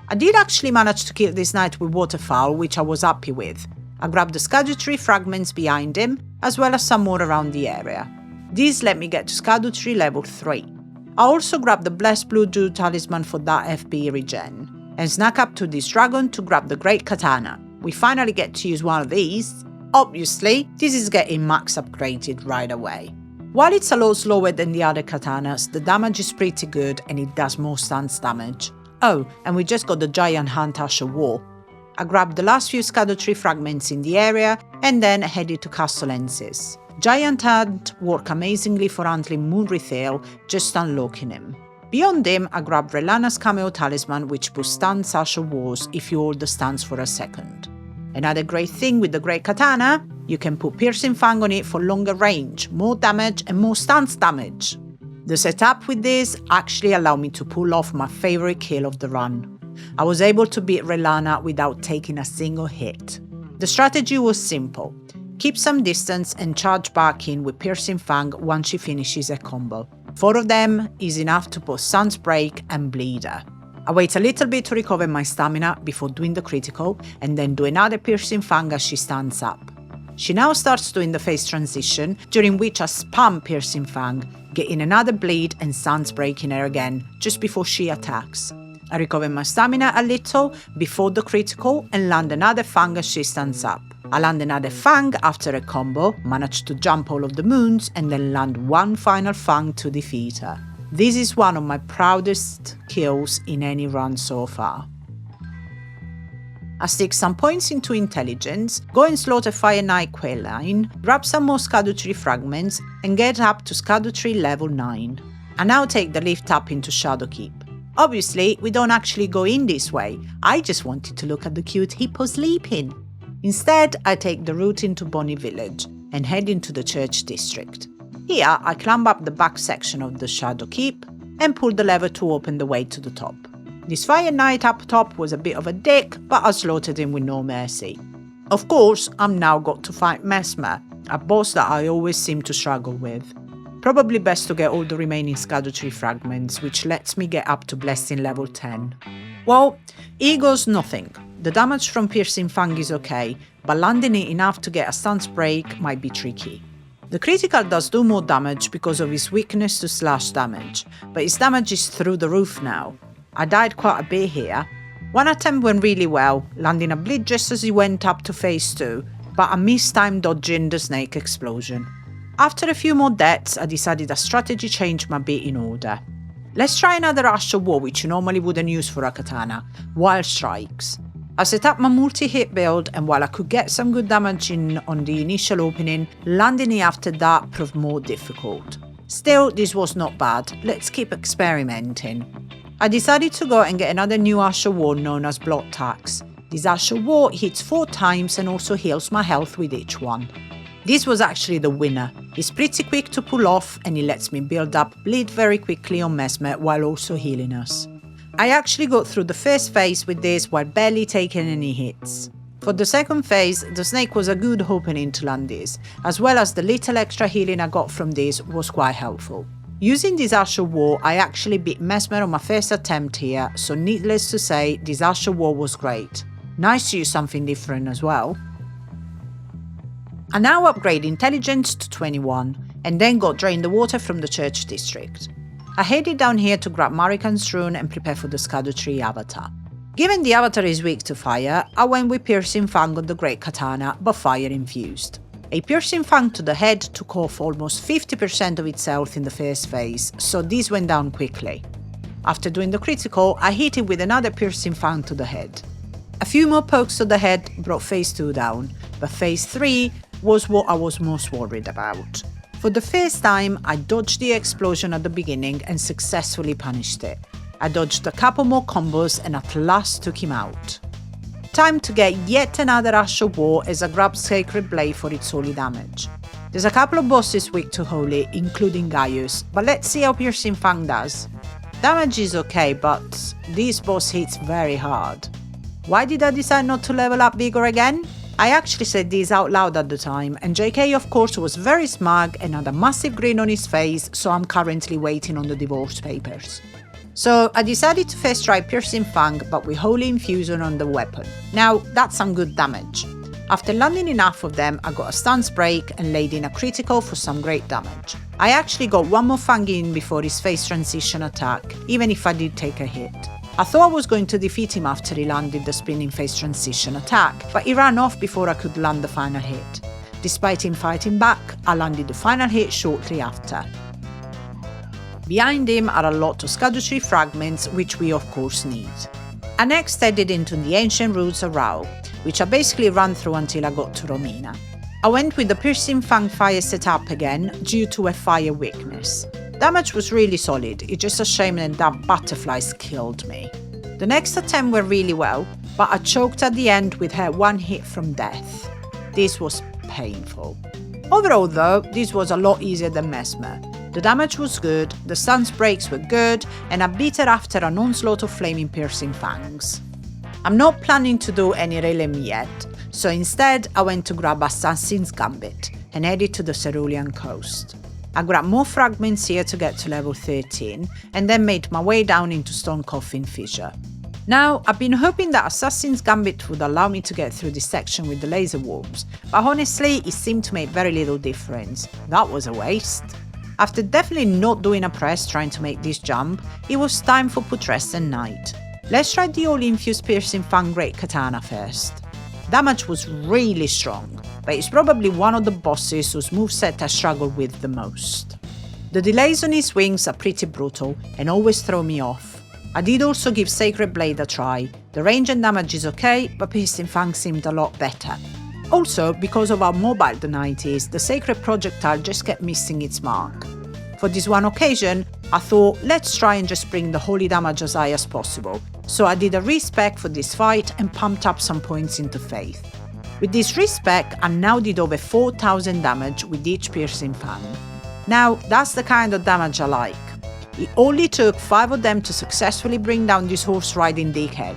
I did actually manage to kill this knight with waterfowl, which I was happy with. I grabbed the Scadutree fragments behind him, as well as some more around the area. These let me get to Scadutree level 3. I also grabbed the Blessed Blue Dew talisman for that FP regen, and snuck up to this dragon to grab the Great Katana. We finally get to use one of these. Obviously, this is getting max upgraded right away. While it's a lot slower than the other katanas, the damage is pretty good and it does more stance damage. Oh, and we just got the Giant Hunt Ash of War. I grabbed the last few Scadutree fragments in the area and then headed to Castellensis. Giant Hunt worked amazingly for Antling Moonrithail, just unlocking him. Beyond him, I grabbed Rennala's Cameo Talisman, which boosts stance Ash of Wars if you hold the stance for a second. Another great thing with the Great Katana, you can put Piercing Fang on it for longer range, more damage and more stance damage. The setup with this actually allowed me to pull off my favourite kill of the run. I was able to beat Rennala without taking a single hit. The strategy was simple. Keep some distance and charge back in with Piercing Fang once she finishes a combo. 4 of them is enough to put Sun's Break and bleed her. I wait a little bit to recover my stamina before doing the critical and then do another Piercing Fang as she stands up. She now starts doing the phase transition, during which I spam Piercing Fang, getting another bleed and Sun's Breaking her again just before she attacks. I recover my stamina a little before the critical and land another Fang as she stands up. I land another Fang after a combo, manage to jump all of the moons and then land one final Fang to defeat her. This is one of my proudest kills in any run so far. I stick some points into intelligence, go and slaughter Fire Knight Caelid, grab some more Scadutree fragments and get up to Scadutree level 9. I now take the lift up into Shadowkeep. Obviously, we don't actually go in this way, I just wanted to look at the cute hippo sleeping. Instead, I take the route into Bonny Village and head into the church district. Here, I climb up the back section of the Shadowkeep and pull the lever to open the way to the top. This Fire Knight up top was a bit of a dick, but I slaughtered him with no mercy. Of course, I'm now got to fight Messmer, a boss that I always seem to struggle with. Probably best to get all the remaining Scadutree fragments, which lets me get up to Blessing level 10. Well, here goes nothing. The damage from Piercing Fang is okay, but landing it enough to get a stance break might be tricky. The critical does do more damage because of his weakness to slash damage, but his damage is through the roof now. I died quite a bit here. One attempt went really well, landing a bleed just as he went up to phase 2, but I missed time dodging the snake explosion. After a few more deaths, I decided a strategy change might be in order. Let's try another Ash of War, which you normally wouldn't use for a katana, Wild Strikes. I set up my multi-hit build, and while I could get some good damage in on the initial opening, landing it after that proved more difficult. Still, this was not bad. Let's keep experimenting. I decided to go and get another new Ash of War known as Blood Tax. This Ash of War hits 4 times and also heals my health with each one. This was actually the winner. It's pretty quick to pull off and it lets me build up bleed very quickly on Messmer while also healing us. I actually got through the first phase with this while barely taking any hits. For the second phase, the snake was a good opening to land this, as well as the little extra healing I got from this was quite helpful. Using this Ash of War, I actually beat Messmer on my first attempt here, so needless to say, this Ash of War was great. Nice to use something different as well. I now upgrade Intelligence to 21, and then got Drain the Water from the Church District. I headed down here to grab Marikan's Rune and prepare for the Scadutree avatar. Given the avatar is weak to fire, I went with Piercing Fang on the Great Katana, but fire infused. A Piercing Fang to the head took off almost 50% of its health in the first phase, so this went down quickly. After doing the critical, I hit it with another Piercing Fang to the head. A few more pokes to the head brought phase 2 down, but phase 3 was what I was most worried about. For the first time, I dodged the explosion at the beginning and successfully punished it. I dodged a couple more combos and at last took him out. Time to get yet another Ash of War as I grab Sacred Blade for its holy damage. There's a couple of bosses weak to holy, including Gaius, but let's see how Piercing Fang does. Damage is okay, but this boss hits very hard. Why did I decide not to level up Vigor again? I actually said this out loud at the time, and JK of course was very smug and had a massive grin on his face, so I'm currently waiting on the divorce papers. So I decided to first try Piercing Fang, but with Holy Infusion on the weapon. Now that's some good damage. After landing enough of them, I got a stance break and laid in a critical for some great damage. I actually got one more Fang in before his phase transition attack, even if I did take a hit. I thought I was going to defeat him after he landed the spinning phase transition attack, but he ran off before I could land the final hit. Despite him fighting back, I landed the final hit shortly after. Behind him are a lot of Scadutree fragments, which we of course need. I next headed into the ancient roots of Rao, which I basically ran through until I got to Romina. I went with the Piercing Fang fire setup again due to a fire weakness. Damage was really solid, it's just a shame that butterflies killed me. The next attempt went really well, but I choked at the end with her one hit from death. This was painful. Overall though, this was a lot easier than Messmer. The damage was good, the stance breaks were good, and I beat her after an onslaught of flaming piercing fangs. I'm not planning to do any Realm yet, so instead I went to grab Assassin's Gambit and headed to the Cerulean coast. I grabbed more fragments here to get to level 13, and then made my way down into Stone Coffin Fissure. Now, I've been hoping that Assassin's Gambit would allow me to get through this section with the laser worms, but honestly, it seemed to make very little difference. That was a waste. After definitely not doing a press trying to make this jump, it was time for Putrescent Night. Let's try the all-infused Piercing Fang Great Katana first. Damage was really strong, but it's probably one of the bosses whose moveset I struggle with the most. The delays on his wings are pretty brutal and always throw me off. I did also give Sacred Blade a try. The range and damage is okay, but Piercing Fang seemed a lot better. Also, because of how mobile the knight is, the Sacred Projectile just kept missing its mark. For this one occasion, I thought, let's try and just bring the holy damage as high as possible, so I did a respec for this fight and pumped up some points into Faith. With this respec, I now did over 4,000 damage with each Piercing Fang. Now, that's the kind of damage I like. It only took 5 of them to successfully bring down this horse-riding dickhead.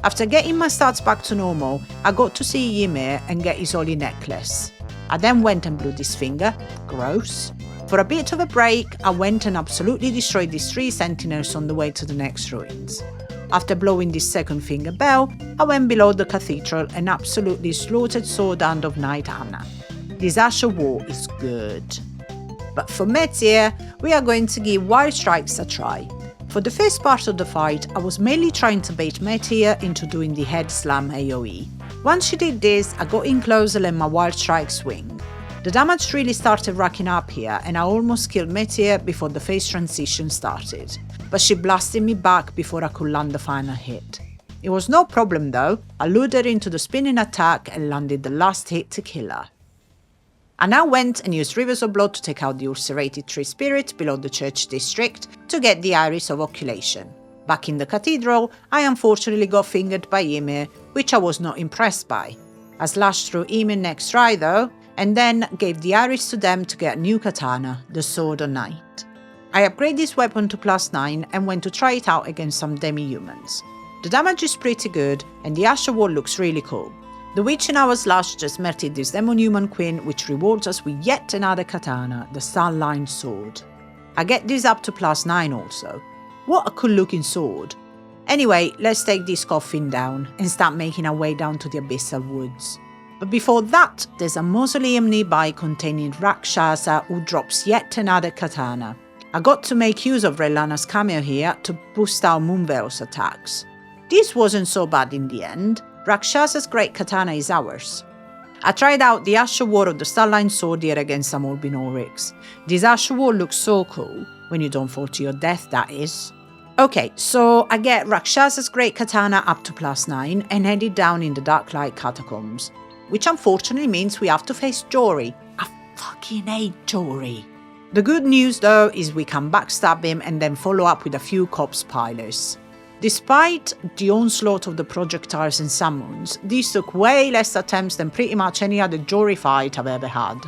After getting my stats back to normal, I got to see Ymir and get his holy necklace. I then went and blew this finger. Gross. For a bit of a break, I went and absolutely destroyed these 3 sentinels on the way to the next ruins. After blowing this second finger bell, I went below the cathedral and absolutely slaughtered Sword Hand of Knight Anna. This Asher War is good. But for Metier, we are going to give Wild Strikes a try. For the first part of the fight, I was mainly trying to bait Metier into doing the head slam AoE. Once she did this, I got in close and let my Wild Strike swing. The damage really started racking up here and I almost killed Metier before the phase transition started, but she blasted me back before I could land the final hit. It was no problem though, I lured her into the spinning attack and landed the last hit to kill her. I now went and used Rivers of Blood to take out the ulcerated tree spirit below the church district to get the Iris of Oculation. Back in the cathedral, I unfortunately got fingered by Ymir, which I was not impressed by. I slashed through Ymir next try though, and then gave the Iris to them to get a new katana, the Sword of Night. I upgraded this weapon to +9 and went to try it out against some demi-humans. The damage is pretty good and the Asher Wall looks really cool. The witch in our slash just melted this demon-human queen, which rewards us with yet another katana, the Sunline Sword. I get this up to +9 also. What a cool looking sword. Anyway, let's take this coffin down and start making our way down to the Abyssal Woods. But before that, there's a mausoleum nearby containing Rakshasa who drops yet another katana. I got to make use of Rennala's cameo here to boost out Moonveil's attacks. This wasn't so bad in the end. Rakshasa's great katana is ours. I tried out the Asher War of the Starline Sword here against some Albinorics. This Asher War looks so cool, when you don't fall to your death that is. Okay, so I get Rakshasa's great katana up to +9 and headed down in the Darklight Catacombs, which unfortunately means we have to face Jory. I fucking hate Jory. The good news though is we can backstab him and then follow up with a few corpse pilers. Despite the onslaught of the projectiles and summons, these took way less attempts than pretty much any other Jory fight I've ever had.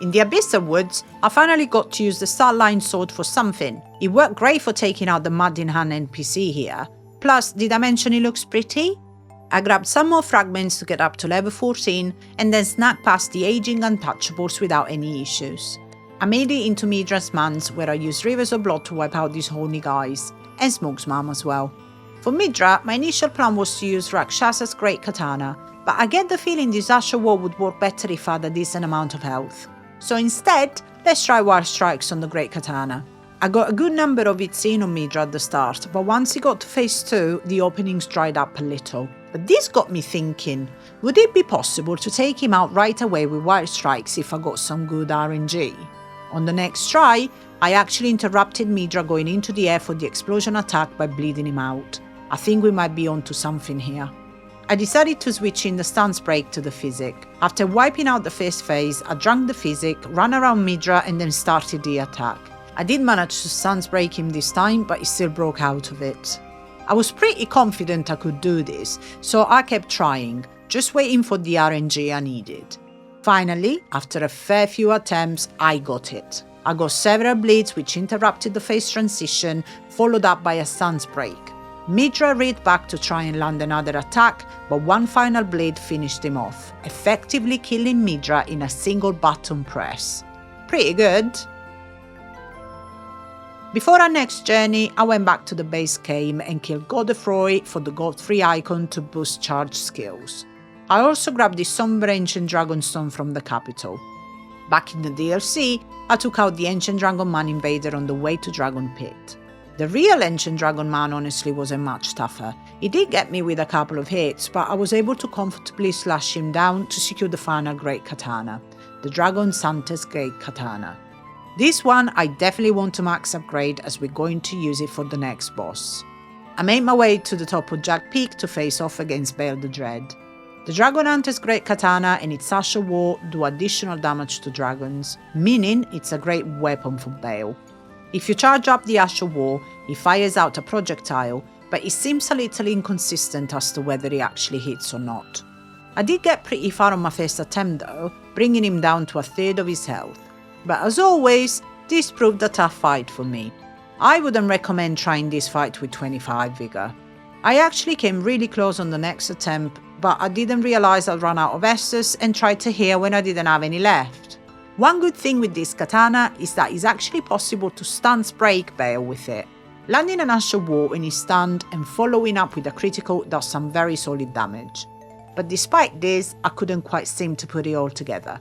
In the Abyssal Woods, I finally got to use the Starline Sword for something. It worked great for taking out the Mud in Hand NPC here. Plus, did I mention he looks pretty? I grabbed some more fragments to get up to level 14 and then snacked past the aging untouchables without any issues. I made it into Midra's Man's where I used Rivers of Blood to wipe out these horny guys, and Smoke's mom as well. For Midra, my initial plan was to use Rakshasa's great katana, but I get the feeling this Asher War would work better if I had a decent amount of health. So instead, let's try Wild Strikes on the great katana. I got a good number of hits in on Midra at the start, but once he got to phase 2, the openings dried up a little. But this got me thinking, would it be possible to take him out right away with Wild Strikes if I got some good RNG? On the next try, I actually interrupted Midra going into the air for the explosion attack by bleeding him out. I think we might be onto something here. I decided to switch in the stance break to the physic. After wiping out the first phase, I drank the physic, ran around Midra and then started the attack. I did manage to stance break him this time, but he still broke out of it. I was pretty confident I could do this, so I kept trying, just waiting for the RNG I needed. Finally, after a fair few attempts, I got it. I got several bleeds which interrupted the phase transition, followed up by a stance break. Midra reared back to try and land another attack, but one final blade finished him off, effectively killing Midra in a single button press. Pretty good. Before our next journey, I went back to the base game and killed Godefroy for the God-free icon to boost charge skills. I also grabbed the Somber Ancient Dragonstone from the capital. Back in the DLC, I took out the Ancient Dragon Man Invader on the way to Dragon Pit. The real Ancient Dragon Man honestly wasn't much tougher. He did get me with a couple of hits, but I was able to comfortably slash him down to secure the final Great Katana, the Dragon Santa's Great Katana. This one I definitely want to max upgrade as we're going to use it for the next boss. I made my way to the top of Jack Peak to face off against Bael the Dread. The Dragon Hunter's Great Katana and its Asher War do additional damage to dragons, meaning it's a great weapon for Bael. If you charge up the Asher War, he fires out a projectile, but it seems a little inconsistent as to whether he actually hits or not. I did get pretty far on my first attempt though, bringing him down to a third of his health. But as always, this proved a tough fight for me. I wouldn't recommend trying this fight with 25 Vigor. I actually came really close on the next attempt, but I didn't realise I'd run out of Estus and tried to heal when I didn't have any left. One good thing with this katana is that it's actually possible to stance break Veil with it. Landing an Ash of War when he's stunned and following up with a critical does some very solid damage. But despite this, I couldn't quite seem to put it all together.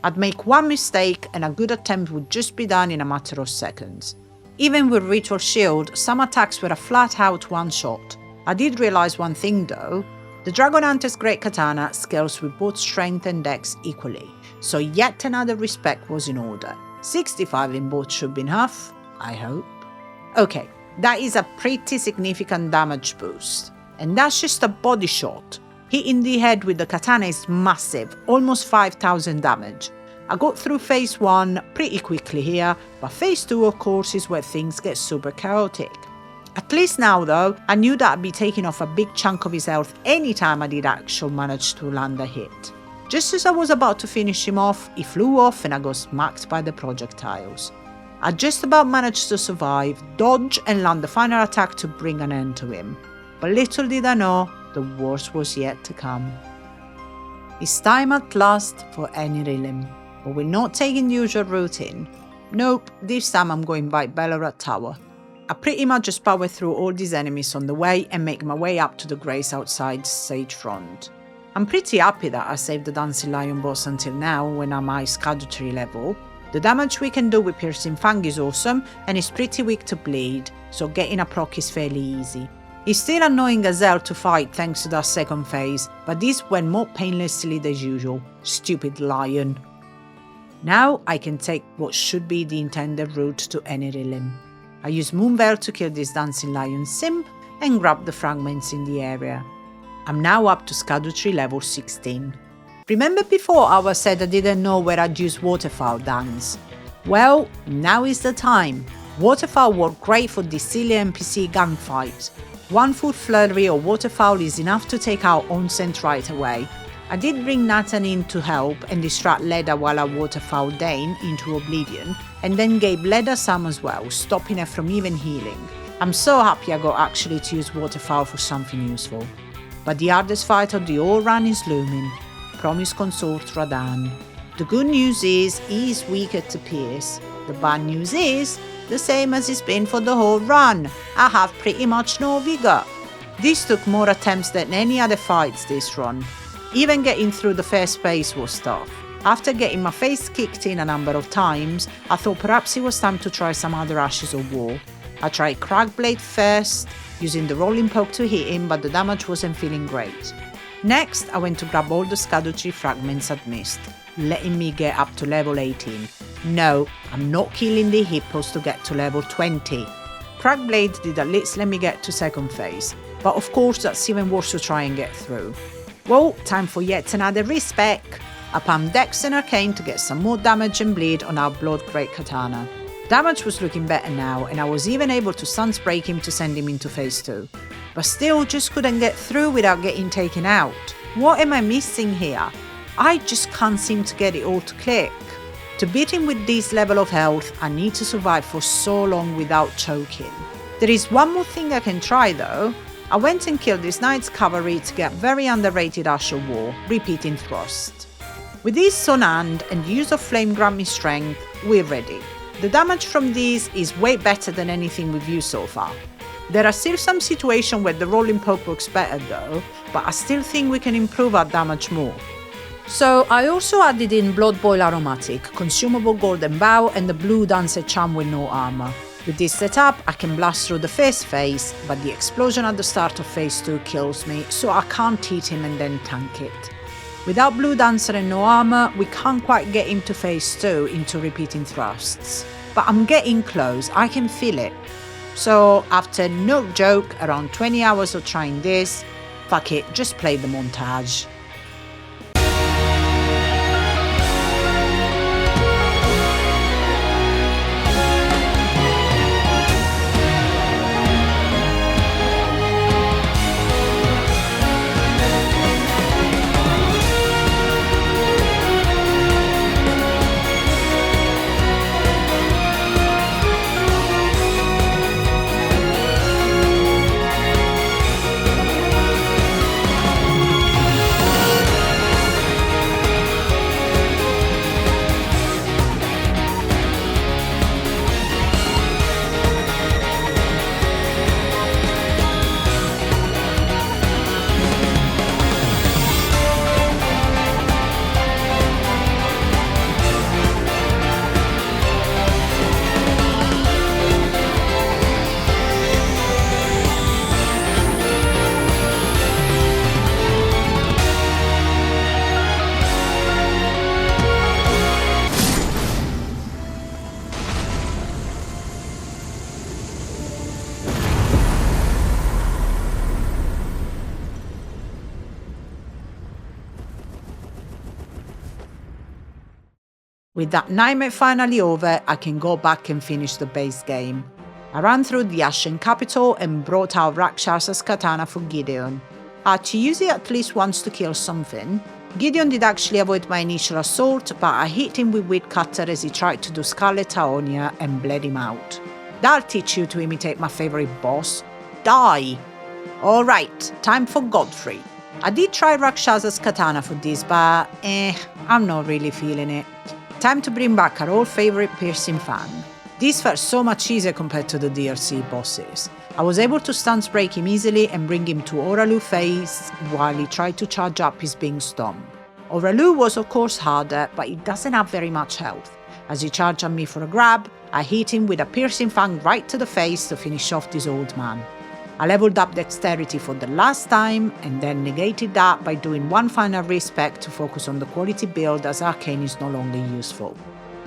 I'd make one mistake and a good attempt would just be done in a matter of seconds. Even with Ritual Shield, some attacks were a flat out one shot. I did realise one thing though, the Dragon Hunter's Great Katana scales with both strength and dex equally, so yet another respect was in order. 65 in both should be enough, I hope. Okay, that is a pretty significant damage boost, and that's just a body shot. Hitting the head with the katana is massive, almost 5000 damage. I got through phase 1 pretty quickly here, but phase 2 of course is where things get super chaotic. At least now though, I knew that I'd be taking off a big chunk of his health anytime I did actually manage to land a hit. Just as I was about to finish him off, he flew off and I got smacked by the projectiles. I just about managed to survive, dodge and land the final attack to bring an end to him. But little did I know, the worst was yet to come. It's time at last for Enirilim, but we're not taking the usual route in. Nope, this time I'm going by Ballarat Tower. I pretty much just power through all these enemies on the way and make my way up to the grace outside Sage Front. I'm pretty happy that I saved the Dancing Lion boss until now when I'm high Scadutree level. The damage we can do with Piercing Fang is awesome and is pretty weak to bleed, so getting a proc is fairly easy. It's still annoying as hell to fight thanks to that second phase, but this went more painlessly than usual. Stupid lion. Now I can take what should be the intended route to Enirilim. I use Moonveil to kill this Dancing Lion simp and grab the fragments in the area. I'm now up to Scadutree level 16. Remember before I said I didn't know where I'd use Waterfowl dance? Well, now is the time. Waterfowl work great for this silly NPC gunfight. One full flurry of Waterfowl is enough to take out Onset right away. I did bring Nathan in to help and distract Leda while I Waterfowl Dane into oblivion, and then gave Leda some as well, stopping her from even healing. I'm so happy I got actually to use Waterfowl for something useful. But the hardest fight of the whole run is looming. Promise Consort Radahn. The good news is he is weaker to Pierce. The bad news is, the same as it's been for the whole run. I have pretty much no Vigor. This took more attempts than any other fights this run. Even getting through the first phase was tough. After getting my face kicked in a number of times, I thought perhaps it was time to try some other Ashes of War. I tried Cragblade first, using the rolling poke to hit him, but the damage wasn't feeling great. Next, I went to grab all the Scadutree fragments I'd missed, letting me get up to level 18. No, I'm not killing the hippos to get to level 20. Cragblade did at least let me get to second phase, but of course that's even worse to try and get through. Well, time for yet another respec. I pumped Dex and Arcane to get some more damage and bleed on our Blood Great Katana. Damage was looking better now, and I was even able to Suns break him to send him into phase 2. But still just couldn't get through without getting taken out. What am I missing here? I just can't seem to get it all to click. To beat him with this level of health, I need to survive for so long without choking. There is one more thing I can try though. I went and killed this Knight's Cavalry to get very underrated Ash of War, Repeating Thrust. With this Sun Hand and the use of Flame grant me strength, we're ready. The damage from these is way better than anything we've used so far. There are still some situations where the rolling poke works better though, but I still think we can improve our damage more. So I also added in Blood Boil Aromatic, Consumable Golden Bow and the Blue Dancer Charm with no armor. With this setup, I can blast through the first phase, but the explosion at the start of phase 2 kills me, so I can't hit him and then tank it. Without Blue Dancer and no armor, we can't quite get him to phase 2 into Repeating Thrusts. But I'm getting close, I can feel it. So after no joke, around 20 hours of trying this, fuck it, just play the montage. With that nightmare finally over, I can go back and finish the base game. I ran through the Ashen capital and brought out Rakshas's katana for Gideon. I had to use it at least once to kill something. Gideon did actually avoid my initial assault, but I hit him with Wheat Cutter as he tried to do Scarlet Aonia and bled him out. That'll teach you to imitate my favourite boss. Die! Alright, time for Godfrey. I did try Rakshas's katana for this, but I'm not really feeling it. Time to bring back our old favourite Piercing Fang. This felt so much easier compared to the DLC bosses. I was able to stance break him easily and bring him to Oralu face while he tried to charge up his Bing Stomp. Oralu was of course harder, but he doesn't have very much health. As he charged at me for a grab, I hit him with a Piercing Fang right to the face to finish off this old man. I leveled up dexterity for the last time and then negated that by doing one final respec to focus on the quality build as Arcane is no longer useful.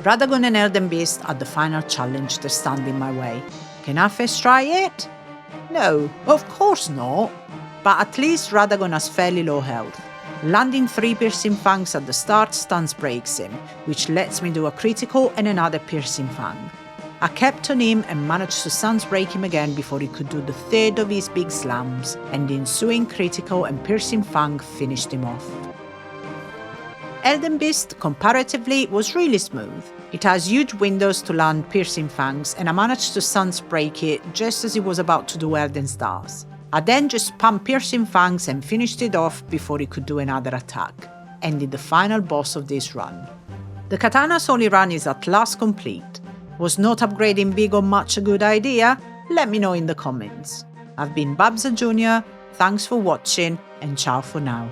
Radahn and Elden Beast are the final challenge that stand in my way. Can I first try it? No, of course not. But at least Radahn has fairly low health. Landing 3 Piercing Fangs at the start stance breaks him, which lets me do a critical and another Piercing Fang. I kept on him and managed to stance break him again before he could do the third of his big slams, and the ensuing critical and Piercing Fang finished him off. Elden Beast, comparatively, was really smooth. It has huge windows to land Piercing Fangs, and I managed to stance break it just as he was about to do Elden Stars. I then just spammed Piercing Fangs and finished it off before he could do another attack, ending the final boss of this run. The Katana's only run is at last complete. Was not upgrading Vigor much a good idea? Let me know in the comments. I've been Babza Jr., thanks for watching, and ciao for now.